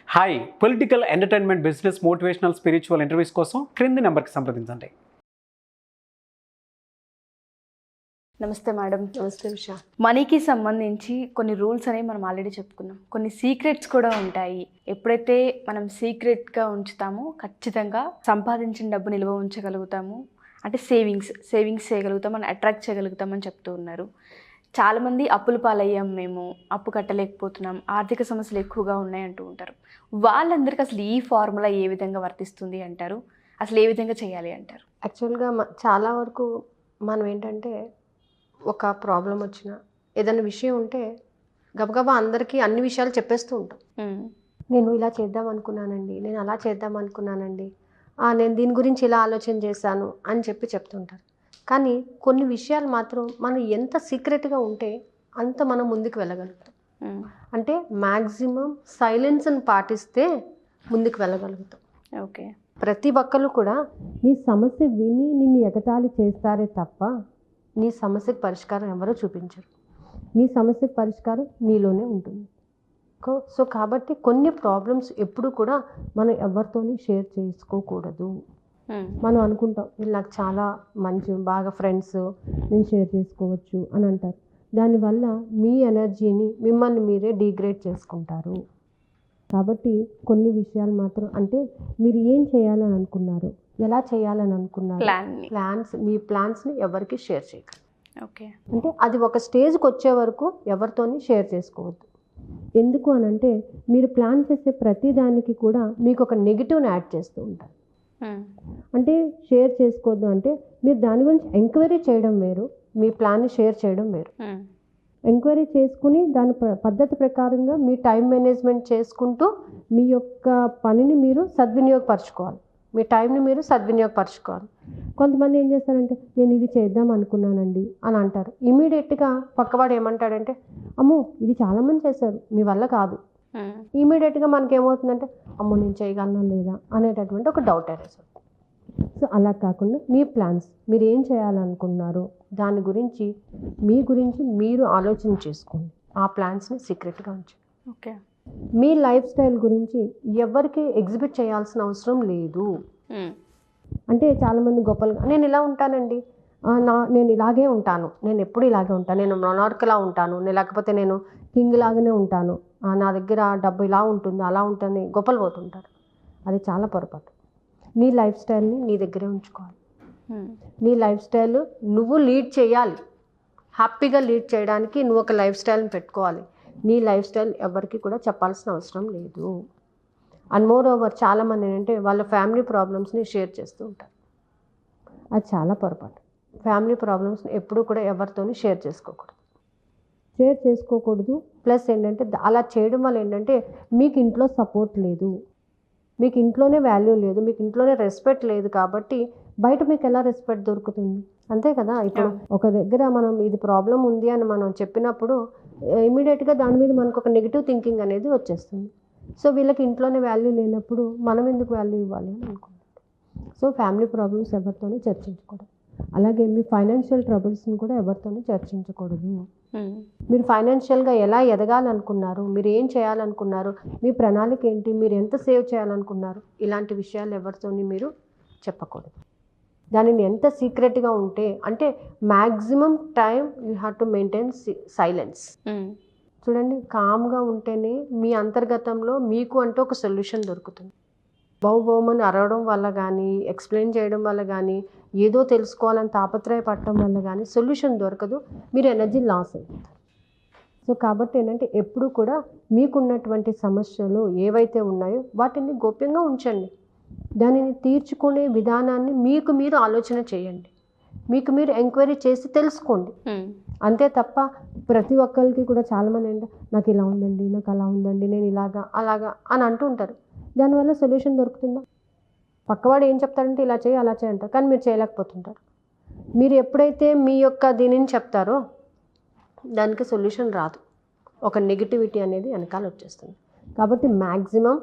Hi, political, entertainment, business, motivational, spiritual interviews కోసం క్రింది నెంబర్కి సంప్రదించండి. నమస్తే మేడం. నమస్తే ఉషా. మనీకి సంబంధించి కొన్ని రూల్స్ అనేవి మనం ఆల్రెడీ చెప్పుకున్నాం. కొన్ని సీక్రెట్స్ కూడా ఉంటాయి. ఎప్పుడైతే మనం సీక్రెట్గా ఉంచుతామో ఖచ్చితంగా సంపాదించిన డబ్బు నిల్వ ఉంచగలుగుతాము. అంటే సేవింగ్స్ చేయగలుగుతాం, మనం అట్రాక్ట్ చేయగలుగుతామని చెప్తూ ఉన్నారు. చాలామంది అప్పుల పాలయ్యాం, మేము అప్పు కట్టలేకపోతున్నాం, ఆర్థిక సమస్యలు ఎక్కువగా ఉన్నాయి అంటూ ఉంటారు. వాళ్ళందరికీ అసలు ఈ ఫార్ములా ఏ విధంగా వర్తిస్తుంది అంటారు? అసలు ఏ విధంగా చేయాలి అంటారు? యాక్చువల్గా చాలా వరకు మనం ఏంటంటే ఒక ప్రాబ్లం వచ్చినా ఏదైనా విషయం ఉంటే గబగబా అందరికీ అన్ని విషయాలు చెప్పేస్తూ ఉంటాం. నేను ఇలా చేద్దాం అనుకున్నానండి, నేను అలా చేద్దాం అనుకున్నానండి, నేను దీని గురించి ఇలా ఆలోచన చేశాను అని చెప్తుంటారు. కానీ కొన్ని విషయాలు మాత్రం మనం ఎంత సీక్రెట్గా ఉంటే అంత మనం ముందుకు వెళ్ళగలుగుతాం. అంటే మ్యాక్సిమం సైలెన్స్ని పాటిస్తే ముందుకు వెళ్ళగలుగుతాం. ఓకే. ప్రతి ఒక్కరు కూడా నీ సమస్య విని నిన్ను ఎగతాళి చేస్తారే తప్ప నీ సమస్యకు పరిష్కారం ఎవరో చూపించరు. నీ సమస్యకు పరిష్కారం నీలోనే ఉంటుంది. సో కాబట్టి కొన్ని ప్రాబ్లమ్స్ ఎప్పుడు కూడా మనం ఎవరితోని షేర్ చేసుకోకూడదు. మనం అనుకుంటాం వీళ్ళు నాకు చాలా బాగా ఫ్రెండ్స్, నేను షేర్ చేసుకోవచ్చు అని అంటారు. దానివల్ల మీ ఎనర్జీని మిమ్మల్ని మీరే డిగ్రేడ్ చేసుకుంటారు. కాబట్టి కొన్ని విషయాలు మాత్రం అంటే మీరు ఏం చేయాలని అనుకున్నారు, ఎలా చేయాలని అనుకున్నారు, మీ ప్లాన్స్ని ఎవరికి షేర్ చేయకండి. ఓకే. అంటే అది ఒక స్టేజ్కి వచ్చే వరకు ఎవరితోని షేర్ చేసుకోవద్దు. ఎందుకు అని అంటే మీరు ప్లాన్ చేసే ప్రతి దానికి కూడా మీకు ఒక నెగిటివ్ని యాడ్ చేస్తూ ఉంటారు. అంటే షేర్ చేసుకోవద్దు అంటే మీరు దాని గురించి ఎంక్వైరీ చేయడం వేరు, మీ ప్లాన్ని షేర్ చేయడం వేరు. ఎంక్వైరీ చేసుకుని దాని పద్ధతి ప్రకారంగా మీ టైం మేనేజ్మెంట్ చేసుకుంటూ మీ యొక్క పనిని మీరు సద్వినియోగపరచుకోవాలి, మీ టైంని మీరు సద్వినియోగపరచుకోవాలి. కొంతమంది ఏం చేస్తారంటే నేను ఇది చేద్దాం అనుకున్నానండి అని అంటారు. ఇమీడియట్గా పక్కవాడు ఏమంటాడంటే అమ్మో ఇది చాలామంది చేశారు, మీ వల్ల కాదు. ఇమీడియట్గా మనకేమవుతుందంటే అమ్మో నేను చేయగలనా లేదా అనేటటువంటి ఒక డౌట్ అరేస్. సో అలా కాకుండా మీ ప్లాన్స్, మీరు ఏం చేయాలనుకున్నారు దాని గురించి మీ గురించి మీరు ఆలోచన చేసుకోండి. ఆ ప్లాన్స్ని సీక్రెట్గా ఉంచండి. ఓకే. మీ లైఫ్ స్టైల్ గురించి ఎవరికి ఎగ్జిబిట్ చేయాల్సిన అవసరం లేదు. అంటే చాలామంది గొప్పలుగా నేను ఇలా ఉంటానండి, నేను ఇలాగే ఉంటాను, నేను ఎప్పుడు ఇలాగే ఉంటాను, నేను మొనార్క్లా ఉంటాను, లేకపోతే నేను కింగ్ లాగానే ఉంటాను, నా దగ్గర డబ్బు ఇలా ఉంటుంది అలా ఉంటుంది గొప్పలు పోతుంటారు. అది చాలా పొరపాటు. నీ లైఫ్ స్టైల్ని నీ దగ్గరే ఉంచుకోవాలి. నీ లైఫ్ స్టైల్ నువ్వు లీడ్ చేయాలి. హ్యాపీగా లీడ్ చేయడానికి నువ్వు ఒక లైఫ్ స్టైల్ని పెట్టుకోవాలి. నీ లైఫ్ స్టైల్ ఎవరికి కూడా చెప్పాల్సిన అవసరం లేదు. అండ్ మోర్ ఓవర్ చాలామంది ఏంటంటే వాళ్ళ ఫ్యామిలీ ప్రాబ్లమ్స్ని షేర్ చేస్తూ ఉంటారు. అది చాలా పొరపాటు. ఫ్యామిలీ ప్రాబ్లమ్స్ని ఎప్పుడూ కూడా ఎవరితోని షేర్ చేసుకోకూడదు. ప్లస్ ఏంటంటే అలా చేయడం వల్ల ఏంటంటే మీకు ఇంట్లో సపోర్ట్ లేదు, మీకు ఇంట్లోనే వాల్యూ లేదు, మీకు ఇంట్లోనే రెస్పెక్ట్ లేదు. కాబట్టి బయట మీకు ఎలా రెస్పెక్ట్ దొరుకుతుంది? అంతే కదా. ఇప్పుడు ఒక దగ్గర మనం ఇది ప్రాబ్లం ఉంది అని మనం చెప్పినప్పుడు ఇమీడియట్గా దాని మీద మనకు ఒక నెగిటివ్ థింకింగ్ అనేది వచ్చేస్తుంది. సో వీళ్ళకి ఇంట్లోనే వాల్యూ లేనప్పుడు మనం ఎందుకు వాల్యూ ఇవ్వాలి అని అనుకుంటాం. సో ఫ్యామిలీ ప్రాబ్లమ్స్ ఎవరితోనే చర్చించకూడదు. అలాగే మీ ఫైనాన్షియల్ ట్రబుల్స్ని కూడా ఎవరితోనే చర్చించకూడదు. మీరు ఫైనాన్షియల్గా ఎలా ఎదగాలనుకున్నారు, మీరు ఏం చేయాలనుకున్నారు, మీ ప్రణాళిక ఏంటి, మీరు ఎంత సేవ్ చేయాలనుకున్నారు, ఇలాంటి విషయాలు ఎవరితోని మీరు చెప్పకూడదు. దానిని ఎంత సీక్రెట్గా ఉంటే అంటే maximum time you have to maintain silence. చూడండి, కామ్గా ఉంటేనే మీ అంతర్గతంలో మీకు అంటూ ఒక సొల్యూషన్ దొరుకుతుంది. బహుబహుమని అరవడం వల్ల కానీ, ఎక్స్ప్లెయిన్ చేయడం వల్ల కానీ, ఏదో తెలుసుకోవాలని తాపత్రయపడటం వల్ల కానీ సొల్యూషన్ దొరకదు. మీరు ఎనర్జీ లాస్ అవుతారు. సో కాబట్టి ఏంటంటే ఎప్పుడు కూడా మీకున్నటువంటి సమస్యలు ఏవైతే ఉన్నాయో వాటిని గోప్యంగా ఉంచండి. దానిని తీర్చుకునే విధానాన్ని మీకు మీరు ఆలోచన చేయండి, మీకు మీరు ఎంక్వైరీ చేసి తెలుసుకోండి. అంతే తప్ప ప్రతి ఒక్కరికి కూడా చాలామంది ఏంటంటే నాకు ఇలా ఉందండి, నాకు అలా ఉందండి, నేను అలాగా అని అంటూ ఉంటారు. దానివల్ల సొల్యూషన్ దొరుకుతుందా? పక్కవాడు ఏం చెప్తారంటే ఇలా చేయి అలా చేయి అంటారు, కానీ మీరు చేయలేకపోతుంటారు. మీరు ఎప్పుడైతే మీ యొక్క దీనిని చెప్తారో దానికి సొల్యూషన్ రాదు, ఒక నెగిటివిటీ అనేది వెనకాల వచ్చేస్తుంది. కాబట్టి maximum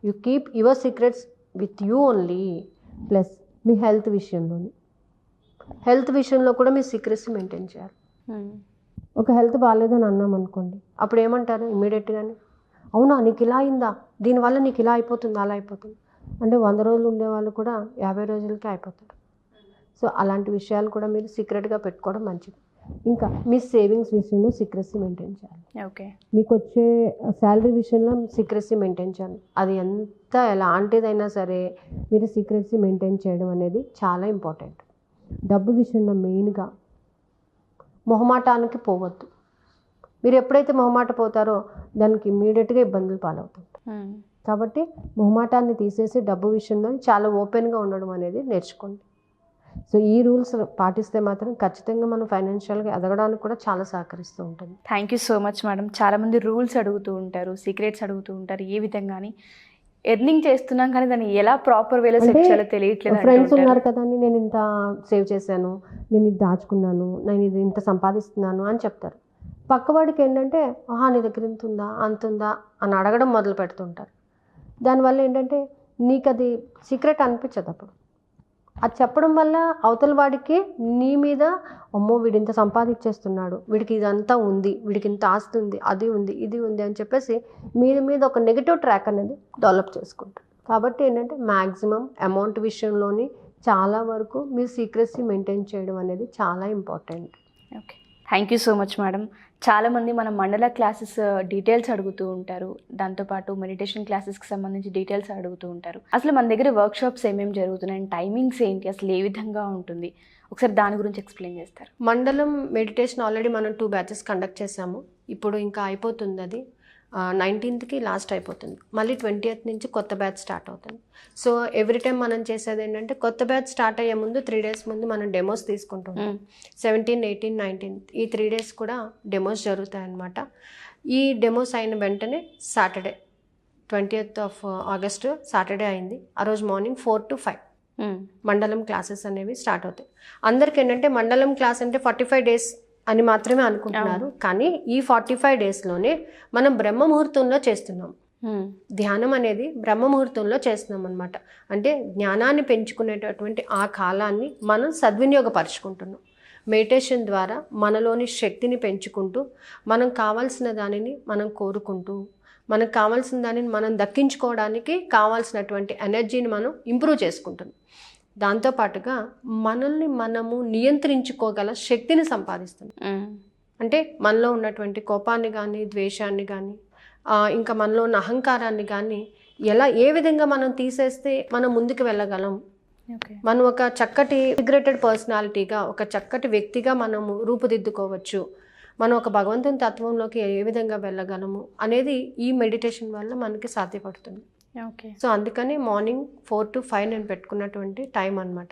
you keep your secrets with you only. Plus me health విషయంలో కూడా మీ సీక్రెట్స్ మెయింటైన్ చేయాలి. ఒక హెల్త్ బాగాలేదని అన్నాం అనుకోండి, అప్పుడు ఏమంటారు ఇమీడియట్గానే, అవునా నీకు ఇలా అయిందా, దీనివల్ల నీకు ఇలా అయిపోతుంది అలా అయిపోతుంది అంటే 100 రోజులు ఉండేవాళ్ళు కూడా 50 రోజులకే అయిపోతారు. సో అలాంటి విషయాలు కూడా మీరు సీక్రెట్గా పెట్టుకోవడం మంచిది. ఇంకా మీ సేవింగ్స్ విషయంలో సీక్రెసీ మెయింటైన్ చేయాలి. ఓకే. మీకు వచ్చే శాలరీ విషయంలో సీక్రెసీ మెయింటైన్ చేయాలి. అది ఎంత ఎలాంటిదైనా సరే మీరు సీక్రెసీ మెయింటైన్ చేయడం అనేది చాలా ఇంపార్టెంట్. డబ్బు విషయంలో మెయిన్గా మొహమాటానికి పోవద్దు. మీరు ఎప్పుడైతే మొహమాట పోతారో దానికి ఇమ్మీడియట్గా ఇబ్బందులు పాలవుతుంటారు. కాబట్టి మొహమాటాన్ని తీసేసి డబ్బు విషయంలో చాలా ఓపెన్గా ఉండడం అనేది నేర్చుకోండి. సో ఈ రూల్స్ పాటిస్తే మాత్రం ఖచ్చితంగా మనం ఫైనాన్షియల్గా ఎదగడానికి కూడా చాలా సహకరిస్తూ ఉంటుంది. Thank you so much madam. చాలామంది రూల్స్ అడుగుతూ ఉంటారు, సీక్రెట్స్ అడుగుతూ ఉంటారు, ఏ విధంగా అని ఎర్నింగ్ చేస్తున్నాం కానీ దాన్ని ఎలా ప్రాపర్ వేలో సెట్ చేయాలో తెలియట్లేదు. ఫ్రెండ్స్ ఉన్నారు కదా అని నేను ఇంత సేవ్ చేశాను, నేను ఇది దాచుకున్నాను, నేను ఇది ఇంత సంపాదిస్తున్నాను అని చెప్తారు. పక్కవాడికి ఏంటంటే నీ దగ్గర ఇంత ఉందా అంత ఉందా అని అడగడం మొదలు పెడుతుంటారు. దానివల్ల ఏంటంటే నీకు అది సీక్రెట్ అనిపించదు. అప్పుడు అది చెప్పడం వల్ల అవతల వాడికి నీ మీద అమ్మో వీడు ఇంత సంపాదించేస్తున్నాడు, వీడికి ఇదంతా ఉంది, వీడికి ఇంత ఆస్తి ఉంది, అది ఉంది, ఇది ఉంది అని చెప్పేసి మీద ఒక నెగిటివ్ ట్రాక్ అనేది డెవలప్ చేసుకుంటారు. కాబట్టి ఏంటంటే మ్యాక్సిమం అమౌంట్ విషయంలోని చాలా వరకు మీరు సీక్రెసీ మెయింటైన్ చేయడం అనేది చాలా important. Okay, thank you so much madam. చాలామంది మన మండల క్లాసెస్ డీటెయిల్స్ అడుగుతూ ఉంటారు, దాంతోపాటు మెడిటేషన్ క్లాసెస్కి సంబంధించి డీటెయిల్స్ అడుగుతూ ఉంటారు. అసలు మన దగ్గర వర్క్షాప్స్ ఏమేమి జరుగుతున్నాయి, టైమింగ్స్ ఏంటి, అసలు ఏ విధంగా ఉంటుంది, ఒకసారి దాని గురించి ఎక్స్ప్లెయిన్ చేస్తారు. మండలం మెడిటేషన్ ఆల్రెడీ మనం 2 బ్యాచెస్ కండక్ట్ చేసాము. ఇప్పుడు ఇంకా అయిపోతుంది, అది 19th లాస్ట్ అయిపోతుంది. మళ్ళీ 20th నుంచి కొత్త బ్యాచ్ స్టార్ట్ అవుతుంది. సో ఎవ్రీ టైం మనం చేసేది ఏంటంటే కొత్త బ్యాచ్ స్టార్ట్ అయ్యే ముందు 3 days ముందు మనం డెమోస్ తీసుకుంటాం. 17, 18, 19 ఈ 3 days కూడా డెమోస్ జరుగుతాయి అన్నమాట. ఈ డెమోస్ అయిన వెంటనే Saturday 20th of August Saturday అయింది. ఆ రోజు మార్నింగ్ 4 to 5 మండలం క్లాసెస్ అనేవి స్టార్ట్ అవుతాయి. అందరికి ఏంటంటే మండలం క్లాస్ అంటే 45 days అని మాత్రమే అనుకుంటున్నారు. కానీ ఈ 45 daysలోనే మనం బ్రహ్మ ముహూర్తంలో చేస్తున్నాం. ధ్యానం అనేది బ్రహ్మ ముహూర్తంలో చేస్తున్నాం అనమాట. అంటే జ్ఞానాన్ని పెంచుకునేటటువంటి ఆ కాలాన్ని మనం సద్వినియోగపరుచుకుంటున్నాం. మెడిటేషన్ ద్వారా మనలోని శక్తిని పెంచుకుంటూ మనం కావాల్సిన దానిని మనం కోరుకుంటూ మనకు కావాల్సిన దానిని మనం దక్కించుకోవడానికి కావాల్సినటువంటి ఎనర్జీని మనం ఇంప్రూవ్ చేసుకుంటున్నాం. దాంతోపాటుగా మనల్ని మనము నియంత్రించుకోగల శక్తిని సంపాదిస్తున్నాం. అంటే మనలో ఉన్నటువంటి కోపాన్ని కానీ ద్వేషాన్ని కానీ ఇంకా మనలో ఉన్న అహంకారాన్ని కానీ ఏ విధంగా మనం తీసేస్తే మనం ముందుకు వెళ్ళగలం, మనం ఒక చక్కటి ఇంటిగ్రేటెడ్ పర్సనాలిటీగా ఒక చక్కటి వ్యక్తిగా మనము రూపుదిద్దుకోవచ్చు, మనం ఒక భగవంతుని తత్వంలోకి ఏ విధంగా వెళ్ళగలము అనేది ఈ మెడిటేషన్ వల్ల మనకి సాధ్యపడుతుంది. ఓకే. సో అందుకని మార్నింగ్ 4 to 5 నేను పెట్టుకున్నటువంటి టైం అనమాట.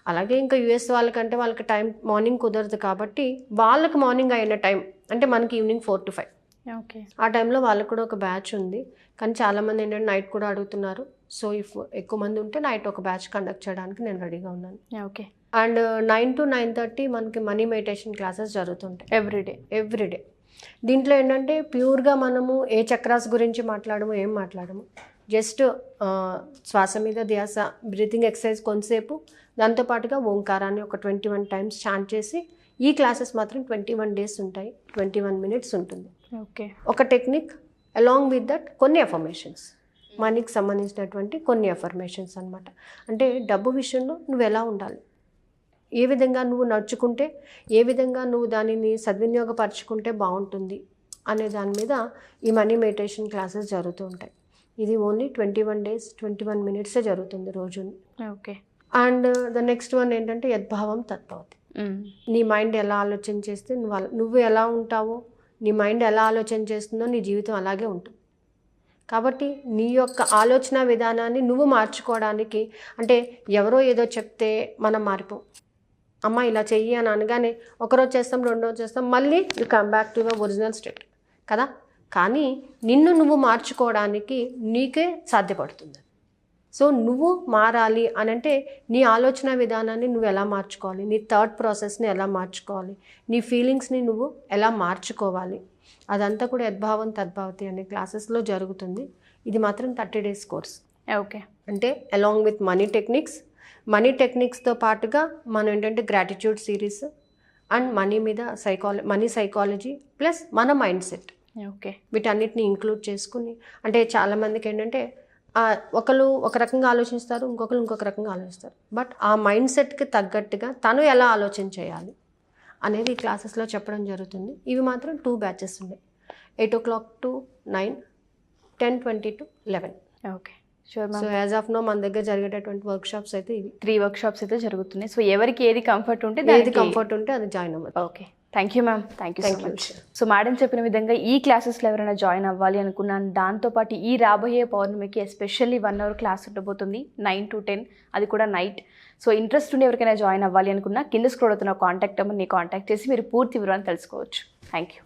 అలాగే ఇంకా యూఎస్ వాళ్ళకంటే వాళ్ళకి టైం మార్నింగ్ కుదరదు కాబట్టి వాళ్ళకి మార్నింగ్ అయిన టైం అంటే మనకి ఈవినింగ్ 4 to 5. ఓకే. ఆ టైంలో వాళ్ళకు కూడా ఒక బ్యాచ్ ఉంది. కానీ చాలామంది ఏంటంటే నైట్ కూడా అడుగుతున్నారు. సో ఇఫ్ ఎక్కువ మంది ఉంటే నైట్ ఒక బ్యాచ్ కండక్ట్ చేయడానికి నేను రెడీగా ఉన్నాను. ఓకే. అండ్ 9 to 9:30 మనకి మనీ మెడిటేషన్ క్లాసెస్ జరుగుతుంటాయి ఎవ్రీడే. దీంట్లో ఏంటంటే ప్యూర్గా మనము ఏ చక్రాస్ గురించి మాట్లాడము, ఏం మాట్లాడము, జస్ట్ శ్వాస మీద ధ్యాస, బ్రీతింగ్ ఎక్సర్సైజ్ కొంతసేపు, దాంతోపాటుగా ఓంకారాన్ని ఒక 21 times చాంట్ చేసి ఈ క్లాసెస్ మాత్రం 21 days ఉంటాయి. 21 minutes ఉంటుంది. ఓకే. ఒక టెక్నిక్ అలాంగ్ విత్ దట్ కొన్ని అఫర్మేషన్స్, మనీకి సంబంధించినటువంటి కొన్ని అఫర్మేషన్స్ అనమాట. అంటే డబ్బు విషయంలో నువ్వు ఎలా ఉండాలి, ఏ విధంగా నువ్వు నడుచుకుంటే, ఏ విధంగా నువ్వు దానిని సద్వినియోగపరచుకుంటే బాగుంటుంది అనే దాని మీద ఈ మనీ మెడిటేషన్ క్లాసెస్ జరుగుతూ ఉంటాయి. ఇది ఓన్లీ 21 days 21 minutes జరుగుతుంది రోజుని. Okay. And the next one ఏంటంటే యద్భావం తద్భవతి. నీ మైండ్ ఎలా ఆలోచన చేస్తే నువ్వు ఎలా ఉంటావో, నీ మైండ్ ఎలా ఆలోచన చేస్తుందో నీ జీవితం అలాగే ఉంటుంది. కాబట్టి నీ యొక్క ఆలోచన విధానాన్ని నువ్వు మార్చుకోవడానికి, అంటే ఎవరో ఏదో చెప్తే మనం మారిపోం. అమ్మ ఇలా చెయ్యి అని అనగానే ఒకరోజు చేస్తాం, 2 రోజు చేస్తాం, మళ్ళీ you come back to your original state కదా. కానీ నిన్ను నువ్వు మార్చుకోవడానికి నీకే సాధ్యపడుతుంది. సో నువ్వు మారాలి అని అంటే నీ ఆలోచన విధానాన్ని నువ్వు ఎలా మార్చుకోవాలి, నీ థాట్ ప్రాసెస్ని ఎలా మార్చుకోవాలి, నీ ఫీలింగ్స్ని నువ్వు ఎలా మార్చుకోవాలి, అదంతా కూడా యద్భావం తద్భవతి అనే క్లాసెస్లో జరుగుతుంది. ఇది మాత్రం 30 days కోర్స్. ఓకే. అంటే అలాంగ్ విత్ మనీ టెక్నిక్స్తో పాటుగా మనం ఏంటంటే గ్రాటిట్యూడ్ సిరీస్ అండ్ మనీ మీద మనీ సైకాలజీ ప్లస్ మన మైండ్ సెట్, ఓకే. వీటన్నిటిని ఇంక్లూడ్ చేసుకుని, అంటే చాలామందికి ఏంటంటే ఒకరు ఒక రకంగా ఆలోచిస్తారు, ఇంకొకరు ఇంకొక రకంగా ఆలోచిస్తారు. బట్ ఆ మైండ్ సెట్కి తగ్గట్టుగా తను ఎలా ఆలోచన చేయాలి అనేది ఈ క్లాసెస్లో చెప్పడం జరుగుతుంది. ఇవి మాత్రం 2 బ్యాచెస్ ఉన్నాయి, 8 o'clock to 9, 10:20 to 11. Okay, sure so ma'am. As of now మన దగ్గర జరిగేటటువంటి వర్క్షాప్స్ అయితే ఇవి. 3 వర్క్షాప్స్ అయితే జరుగుతున్నాయి. సో ఎవరికి ఏది కంఫర్ట్ ఉంటే ఏది కంఫర్ట్ ఉంటే అది జాయిన్ అవ్వాలి. Okay, thank you ma'am. Thank you so Thank you. Much. So madam చెప్పిన విధంగా ఈ క్లాసెస్లో ఎవరైనా జాయిన్ అవ్వాలి అనుకున్నాను, దాంతోపాటు ఈ రాబోయే పౌర్ణమికి ఎస్పెషల్లీ 1 hour క్లాస్ ఉండబోతుంది 9 to 10, అది కూడా నైట్. సో ఇంట్రెస్ట్ ఉండి ఎవరికైనా జాయిన్ అవ్వాలి అనుకున్నా కింద స్క్రోల్ అవుతున్న కాంటాక్ట్ నెంబర్ని కాంటాక్ట్ చేసి మీరు పూర్తి వివరాలు తెలుసుకోవచ్చు. Thank you.